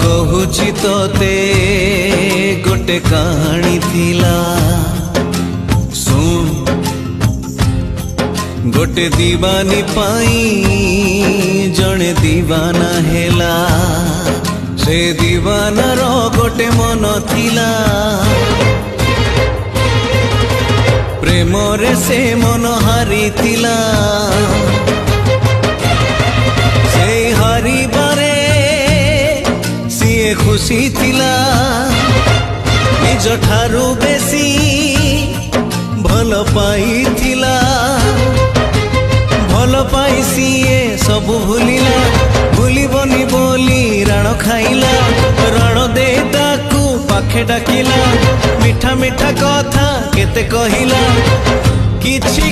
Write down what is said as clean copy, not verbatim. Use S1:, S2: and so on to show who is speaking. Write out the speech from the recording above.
S1: कहुची तोते गोटे कहानी थिला सुन गोटे दीवानी पाई जने दीवाना हेला से दीवानार गोटे मन थिला प्रेम रे से मन हारी थिला से हारी बारे सीए खुशी थिला निज ठारू बेसी भल पाई थिला भल पाई सीए सबु भूलिला भूलिबनी बोली राण खाइला राण दे ताकू पाखे डाकिला मिठा मिठा कथा केते कहिला किछि